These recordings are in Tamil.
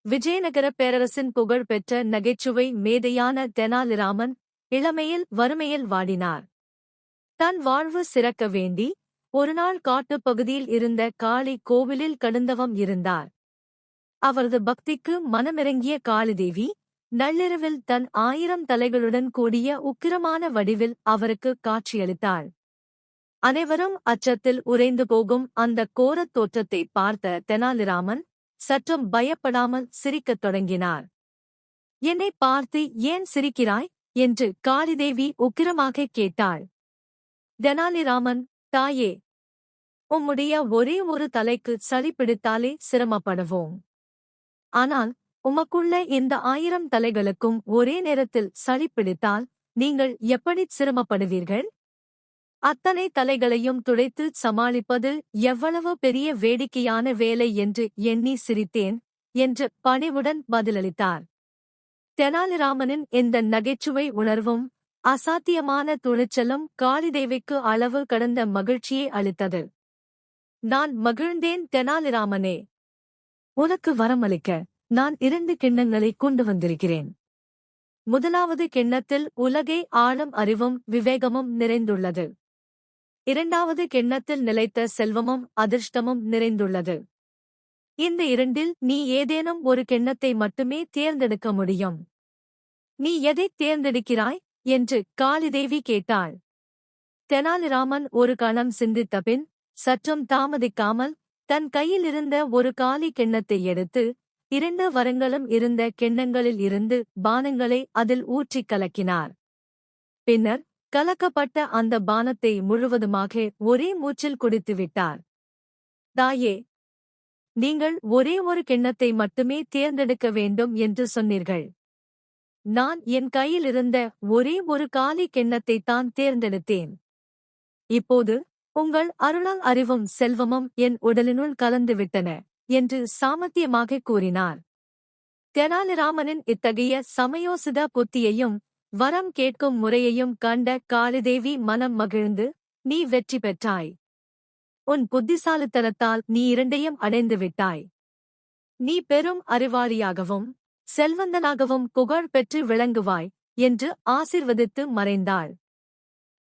விஜயநகர பேரரசின் புகழ் பெற்ற நகைச்சுவை மேதையான தெனாலிராமன் இளமையில் வறுமையில் வாடினார். தன் வாழ்வு சிறக்க வேண்டி ஒருநாள் காட்டுப் பகுதியில் இருந்த காளி கோவிலில் கடுந்தவம் இருந்தார். அவரது பக்திக்கு மனமிறங்கிய காளிதேவி நள்ளிரவில் தன் 1000 தலைகளுடன் கூடிய உக்கிரமான வடிவில் அவருக்கு காட்சியளித்தாள். அனைவரும் அச்சத்தில் உறைந்து போகும் அந்த கோரத் தோற்றத்தை பார்த்த தெனாலிராமன் சற்றும் பயப்படாமல் சிரிக்கத் தொடங்கினார். என்னை பார்த்து ஏன் சிரிக்கிறாய் என்று காளிதேவி உக்கிரமாகக் கேட்டாள். தெனாலிராமன், தாயே, உம்முடைய ஒரே ஒரு தலைக்கு சளி பிடித்தாலே சிரமப்படுவோம். ஆனால் உமக்குள்ள இந்த 1000 தலைகளுக்கும் ஒரே நேரத்தில் சளி பிடித்தால் நீங்கள் எப்படிச் சிரமப்படுவீர்கள்? அத்தனை தலைகளையும் துடைத்து சமாளிப்பது எவ்வளவு பெரிய வேடிக்கையான வேலை என்று எண்ணி சிரித்தேன் என்று பணிவுடன் பதிலளித்தார். தெனாலிராமனின் இந்த நகைச்சுவை உணர்வும் அசாத்தியமான துணிச்சலும் காளிதேவிக்கு அளவு கடந்த மகிழ்ச்சியை அளித்தது. நான் மகிழ்ந்தேன் தெனாலிராமனே. உனக்கு வரமளிக்க நான் 2 கிண்ணங்களை கொண்டு வந்திருக்கிறேன். முதலாவது கிண்ணத்தில் உலகை ஆளும் அறிவும் விவேகமும் நிறைந்துள்ளது. 2வது கிண்ணத்தில் நிலைத்த செல்வமும் அதிர்ஷ்டமும் நிறைந்துள்ளது. இந்த 2இல் நீ ஏதேனும் ஒரு கிண்ணத்தை மட்டுமே தேர்ந்தெடுக்க முடியும். நீ எதைத் தேர்ந்தெடுக்கிறாய் என்று காளிதேவி கேட்டாள். தெனாலிராமன் ஒரு கணம் சிந்தித்தபின் சற்றும் தாமதிக்காமல் தன் கையிலிருந்த ஒரு காலி கிண்ணத்தை எடுத்து 2 வரங்களும் இருந்த கிண்ணங்களில் இருந்து பானங்களை அதில் ஊற்றிக் கலக்கினார். பின்னர் கலக்கப்பட்ட அந்த பானத்தை முழுவதுமாக ஒரே மூச்சில் குடித்துவிட்டார். தாயே, நீங்கள் ஒரே ஒரு கிண்ணத்தை மட்டுமே தேர்ந்தெடுக்க வேண்டும் என்று சொன்னீர்கள். நான் என் கையிலிருந்த ஒரே ஒரு காலி கிண்ணத்தைத் தான் தேர்ந்தெடுத்தேன். இப்போது உங்கள் அருளால் அறிவும் செல்வமும் என் உடலினுள் கலந்துவிட்டன என்று சாமர்த்தியமாகக் கூறினார். தெனாலிராமனின் இத்தகைய சமயோசித புத்தியையும் வரம் கேட்கும் முறையையும் கண்ட காளிதேவி மனம் மகிழ்ந்து, நீ வெற்றி பெற்றாய். உன் புத்திசாலித்தனத்தால் நீ 2ஐயும் அடைந்து விட்டாய். நீ பெரும் அறிவாளியாகவும் செல்வந்தனாகவும் புகழ் பெற்று விளங்குவாய் என்று ஆசீர்வதித்து மறைந்தாள்.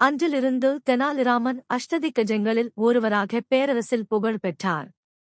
அன்றிலிருந்து தெனாலிராமன் அஷ்டதிக்கஜங்களில் ஒருவராக பேரரசில் புகழ் பெற்றார்.